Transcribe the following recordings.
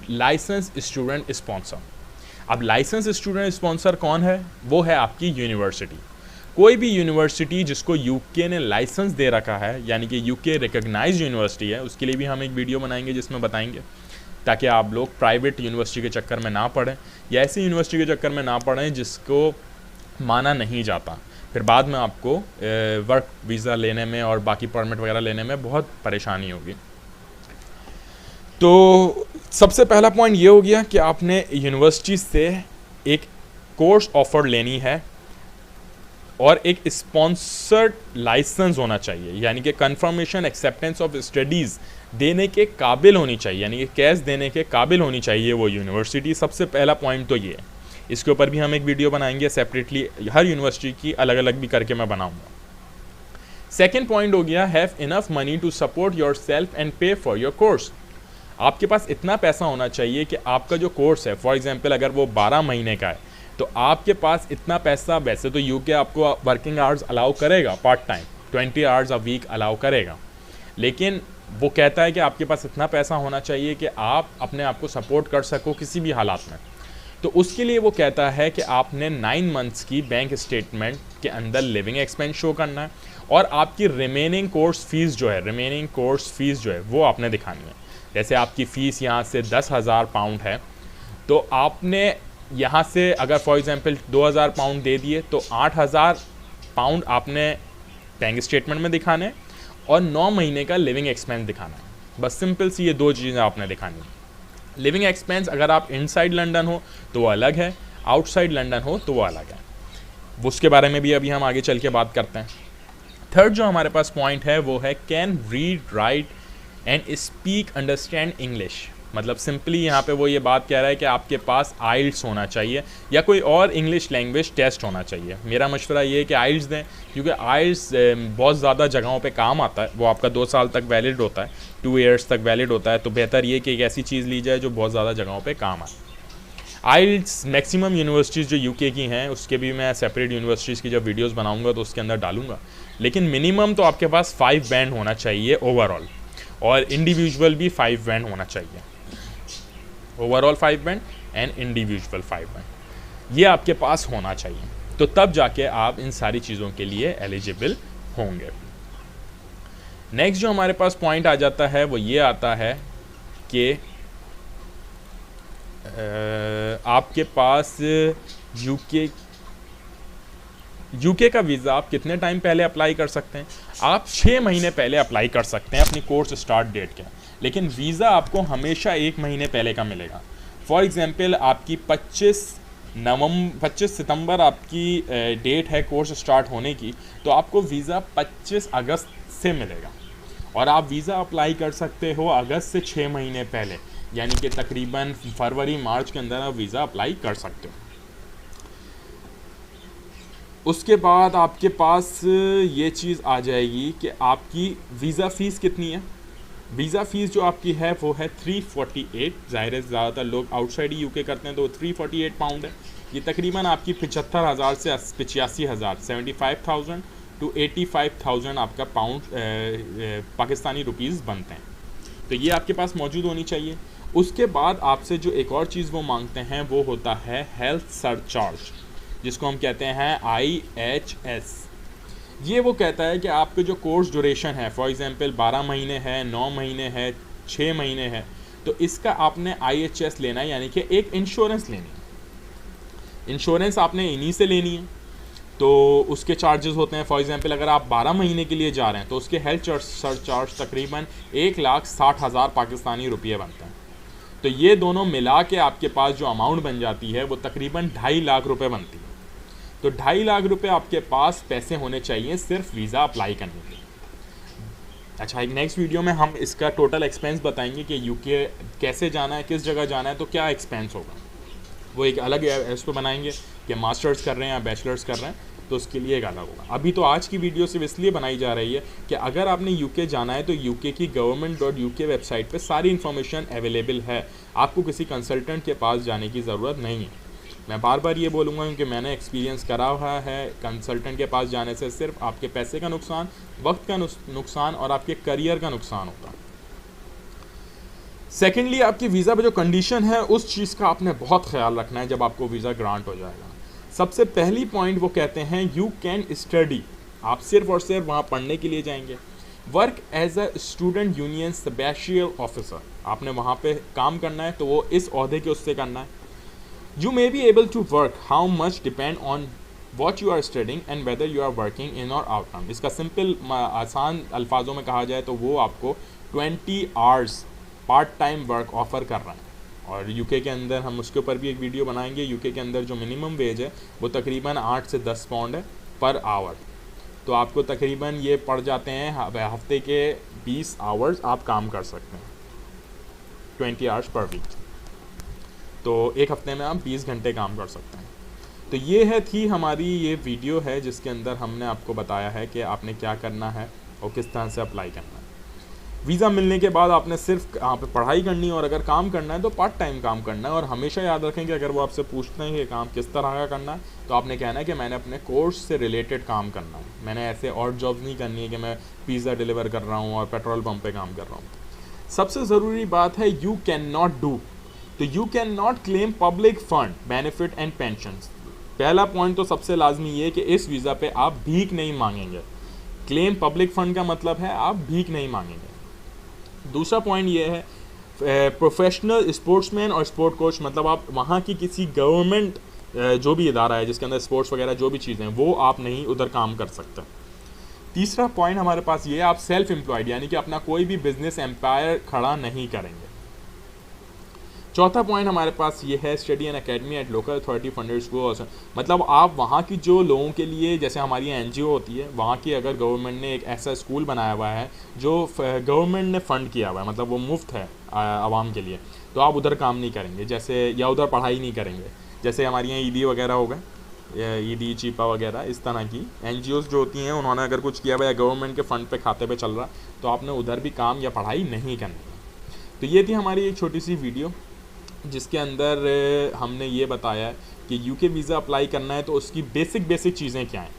Licence student sponsor. अब licence student sponsor कौन है? वो है आपकी यूनिवर्सिटी। कोई भी यूनिवर्सिटी जिसको यूके ने लाइसेंस दे रखा है, यानी कि यूके रिकॉग्नाइज्ड यूनिवर्सिटी है, उसके लिए भी हम एक वीडियो बनाएंगे जिसमें बताएंगे, ताकि आप लोग प्राइवेट यूनिवर्सिटी के चक्कर में ना पड़ें या ऐसी यूनिवर्सिटी के चक्कर में ना पड़ें जिसको माना नहीं जाता। फिर बाद में आपको वर्क वीज़ा लेने में और बाकी परमिट वगैरह लेने में बहुत परेशानी होगी। तो सबसे पहला पॉइंट ये हो गया कि आपने यूनिवर्सिटी से एक कोर्स ऑफर लेनी है और एक स्पॉन्सर्ड लाइसेंस होना चाहिए, यानी कि कंफर्मेशन एक्सेप्टेंस ऑफ स्टडीज़ देने के काबिल होनी चाहिए, यानी कि कैश देने के काबिल होनी चाहिए वो यूनिवर्सिटी। सबसे पहला पॉइंट तो ये है। इसके ऊपर भी हम एक वीडियो बनाएंगे सेपरेटली, हर यूनिवर्सिटी की अलग अलग भी करके मैं बनाऊंगा। सेकेंड पॉइंट हो गया have enough money to support yourself and pay for your course. आपके पास इतना पैसा होना चाहिए कि आपका जो कोर्स है, फॉर एग्जाम्पल अगर वो 12 महीने का है, तो आपके पास इतना पैसा, वैसे तो यूके आपको वर्किंग आवर्स अलाउ करेगा, part time 20 hours a week allow करेगा, लेकिन वो कहता है कि आपके पास इतना पैसा होना चाहिए कि आप अपने आप को सपोर्ट कर सको किसी भी हालात में। तो उसके लिए वो कहता है कि आपने 9 मंथ्स की बैंक स्टेटमेंट के अंदर लिविंग एक्सपेंस शो करना है और आपकी रिमेनिंग कोर्स फीस जो है वो आपने दिखानी है। जैसे आपकी फ़ीस यहाँ से 10,000 पाउंड है, तो आपने यहाँ से अगर फॉर एग्जांपल 2,000 पाउंड दे दिए तो 8,000 पाउंड आपने बैंक स्टेटमेंट में दिखाने और 9 महीने का लिविंग एक्सपेंस दिखाना है। बस सिंपल सी ये 2 चीज़ें आपने दिखानी है। लिविंग एक्सपेंस अगर आप इनसाइड लंदन हो तो वो अलग है, आउटसाइड लंदन हो तो वो अलग है। उसके बारे में भी अभी हम आगे चल के बात करते हैं। थर्ड जो हमारे पास पॉइंट है वो है can read write and speak understand English. मतलब सिंपली यहाँ पे वो ये बात कह रहा है कि आपके पास आइल्स होना चाहिए या कोई और इंग्लिश लैंग्वेज टेस्ट होना चाहिए। मेरा मशवरा ये है कि आइल्स दें, क्योंकि आइल्स बहुत ज़्यादा जगहों पे काम आता है। वो आपका 2 साल तक वैलिड होता है, 2 ईयर्स तक वैलिड होता है। तो बेहतर ये कि एक ऐसी चीज़ ली जाए जो बहुत ज़्यादा जगहों पर काम आए। आइल्स मैक्सिमम यूनिवर्सिटीज़ जो यूके की हैं, उसके भी मैं सेपरेट यूनिवर्सिटीज़ की जब वीडियोज़ बनाऊँगा तो उसके अंदर डालूँगा, लेकिन मिनिमम तो आपके पास 5 बैंड होना चाहिए ओवरऑल, और इंडिविजुअल भी 5 बैंड होना चाहिए। Overall 5 band and individual 5 band ये आपके पास होना चाहिए, तो तब जाके आप इन सारी चीज़ों के लिए एलिजिबल होंगे। नेक्स्ट जो हमारे पास पॉइंट आ जाता है वो ये आता है कि आपके पास यूके का वीज़ा आप कितने टाइम पहले अप्लाई कर सकते हैं? आप 6 महीने पहले अप्लाई कर सकते हैं अपनी कोर्स स्टार्ट डेट के, लेकिन वीज़ा आपको हमेशा 1 महीने पहले का मिलेगा। फॉर एग्जांपल आपकी 25 सितंबर आपकी डेट है कोर्स स्टार्ट होने की, तो आपको वीज़ा 25 अगस्त से मिलेगा और आप वीज़ा अप्लाई कर सकते हो अगस्त से 6 महीने पहले, यानी कि तकरीबन फरवरी मार्च के अंदर आप वीज़ा अप्लाई कर सकते हो। उसके बाद आपके पास ये चीज़ आ जाएगी कि आपकी वीज़ा फ़ीस कितनी है। वीज़ा फ़ीस जो आपकी है वो है 348। ज़ाहिर है ज़्यादातर लोग आउटसाइड ही यूके करते हैं, तो 348 पाउंड है। ये तकरीबन आपकी 75,000 से 85,000 75,000 to 85,000 आपका पाउंड पाकिस्तानी रुपीज़ बनते हैं। तो ये आपके पास मौजूद होनी चाहिए। उसके बाद आपसे जो एक और चीज़ वो मांगते हैं वो होता है हेल्थ सरचार्ज, जिसको हम कहते हैं IHS। ये वो कहता है कि आपके जो कोर्स ड्यूरेशन है, फॉर एग्जांपल 12 महीने है, 9 महीने है, 6 महीने है, तो इसका आपने IHS लेना है, यानी कि एक इंश्योरेंस लेनी है। इंश्योरेंस आपने इन्हीं से लेनी है, तो उसके चार्जेस होते हैं। फॉर एग्जांपल अगर आप 12 महीने के लिए जा रहे हैं तो उसके हेल्थ सरचार्ज तकरीबन 1,60,000 पाकिस्तानी रुपये बनते हैं। तो ये दोनों मिला के आपके पास जो अमाउंट बन जाती है वो तकरीबन 2.5 लाख रुपये बनती है। तो 2.5 लाख रुपये आपके पास पैसे होने चाहिए सिर्फ वीज़ा अप्लाई करने के लिए। अच्छा, एक नेक्स्ट वीडियो में हम इसका टोटल एक्सपेंस बताएंगे कि यूके कैसे जाना है, किस जगह जाना है, तो क्या एक्सपेंस होगा। वो एक अलग इस पर बनाएंगे कि मास्टर्स कर रहे हैं या बैचलर्स कर रहे हैं, तो उसके लिए एक अलग होगा। अभी तो आज की वीडियो सिर्फ इसलिए बनाई जा रही है कि अगर आपने यूके जाना है तो यूके की government.uk वेबसाइट पे सारी इन्फॉर्मेशन अवेलेबल है। आपको किसी कंसल्टेंट के पास जाने की ज़रूरत नहीं है। मैं बार बार ये बोलूँगा क्योंकि मैंने एक्सपीरियंस करा हुआ है, कंसल्टेंट के पास जाने से सिर्फ आपके पैसे का नुकसान, वक्त का नुकसान और आपके करियर का नुकसान होता है। सेकेंडली, आपकी वीज़ा पे जो कंडीशन है उस चीज़ का आपने बहुत ख्याल रखना है जब आपको वीज़ा ग्रांट हो जाएगा। सबसे पहली पॉइंट वो कहते हैं यू कैन स्टडी, आप सिर्फ और सिर्फ वहाँ पढ़ने के लिए जाएंगे। Work as a student union special officer, आपने वहाँ पे काम करना है तो वो इस ओहदे के उससे करना है। You may be able to work how much depend on what you are studying and whether you are working in और आउट टाइम। इसका सिंपल आसान अल्फाजों में कहा जाए तो वो आपको 20 hours part time work offer कर रहा है। और यूके के अंदर हम उसके ऊपर भी एक वीडियो बनाएंगे। यूके के अंदर जो मिनिमम वेज है वो तकरीबन 8 से 10 पाउंड है पर आवर, तो आपको तकरीबन ये पड़ जाते हैं हफ्ते के 20 आवर्स आप काम कर सकते हैं, 20 आवर्स पर वीक, तो एक हफ्ते में आप 20 घंटे काम कर सकते हैं। तो ये थी हमारी ये वीडियो है जिसके अंदर हमने आपको बताया है कि आपने क्या करना है और किस तरह से अप्लाई करना है। वीज़ा मिलने के बाद आपने सिर्फ यहाँ पे पढ़ाई करनी है और अगर काम करना है तो पार्ट टाइम काम करना है। और हमेशा याद रखें कि अगर वो आपसे पूछते हैं कि काम किस तरह का करना है तो आपने कहना है कि मैंने अपने कोर्स से रिलेटेड काम करना है, मैंने ऐसे और जॉब्स नहीं करनी है कि मैं पिज़्ज़ा डिलीवर कर रहा हूँ और पेट्रोल पम्प पे काम कर रहा हूँ। सबसे ज़रूरी बात है यू कैन नॉट डू, तो you can not claim public fund benefit and pension. पहला पॉइंट तो सबसे लाजमी ये कि इस वीज़ा पे आप भीख नहीं मांगेंगे। क्लेम पब्लिक फंड का मतलब है आप भीख नहीं मांगेंगे। दूसरा पॉइंट ये है प्रोफेशनल स्पोर्ट्समैन और स्पोर्ट कोच, मतलब आप वहाँ की किसी गवर्नमेंट जो भी इदारा है जिसके अंदर स्पोर्ट्स वगैरह जो भी चीज़ें हैं वो आप नहीं उधर काम कर सकते। तीसरा पॉइंट हमारे पास ये है आप सेल्फ एम्प्लॉयड यानी कि अपना कोई भी बिजनेस एम्पायर खड़ा नहीं करेंगे। चौथा पॉइंट हमारे पास ये है study an academy at local authority funded school, मतलब आप वहाँ की जो लोगों के लिए, जैसे हमारी एनजीओ होती है वहाँ की, अगर गवर्नमेंट ने एक ऐसा स्कूल बनाया हुआ है जो गवर्नमेंट ने फ़ंड किया हुआ है, मतलब वो मुफ्त है आवाम के लिए, तो आप उधर काम नहीं करेंगे जैसे, या उधर पढ़ाई नहीं करेंगे। जैसे हमारे यहाँ ईदी वगैरह हो गए, ईदी चीपा वगैरह, इस तरह की एनजीओज़ जो होती हैं उन्होंने अगर कुछ किया हुआ है गवर्नमेंट के फ़ंड पे खाते पे चल रहा, तो आपने उधर भी काम या पढ़ाई नहीं करनी। तो ये थी हमारी एक छोटी सी वीडियो जिसके अंदर हमने ये बताया कि यूके वीज़ा अप्लाई करना है तो उसकी बेसिक चीज़ें क्या हैं।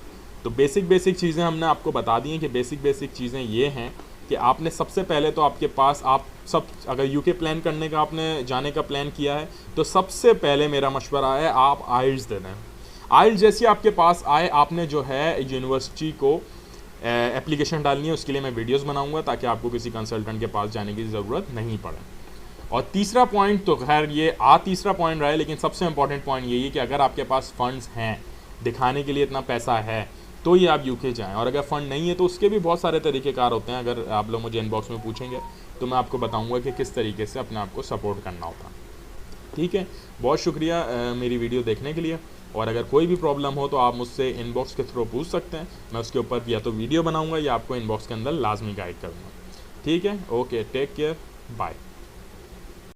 तो बेसिक चीज़ें हमने आपको बता दी हैं कि बेसिक चीज़ें ये हैं कि आपने सबसे पहले तो आपके पास, आप सब अगर यूके प्लान करने का, आपने जाने का प्लान किया है तो सबसे पहले मेरा मशवरा है आप आइल्स दे दें। आइल्स जैसे आपके पास आए, आपने जो है यूनिवर्सिटी को एप्लीकेशन डालनी है, उसके लिए मैं वीडियोस बनाऊंगा ताकि आपको किसी कंसल्टेंट के पास जाने की ज़रूरत नहीं पड़े। और तीसरा पॉइंट तो खैर ये तीसरा पॉइंट रहा है, लेकिन सबसे इंपॉर्टेंट पॉइंट यही है कि अगर आपके पास फ़ंड्स हैं, दिखाने के लिए इतना पैसा है, तो ये आप यूके जाएं। और अगर फ़ंड नहीं है तो उसके भी बहुत सारे तरीक़ेकार होते हैं। अगर आप लोग मुझे इनबॉक्स में पूछेंगे तो मैं आपको बताऊंगा कि किस तरीके से अपने आप को सपोर्ट करना होता है। ठीक है, बहुत शुक्रिया मेरी वीडियो देखने के लिए। और अगर कोई भी प्रॉब्लम हो तो आप मुझसे इनबॉक्स के थ्रू पूछ सकते हैं, मैं उसके ऊपर या तो वीडियो बनाऊँगा या आपको इनबॉक्स के अंदर लाजमी गाइड करूँगा। ठीक है, ओके, टेक केयर, बाय।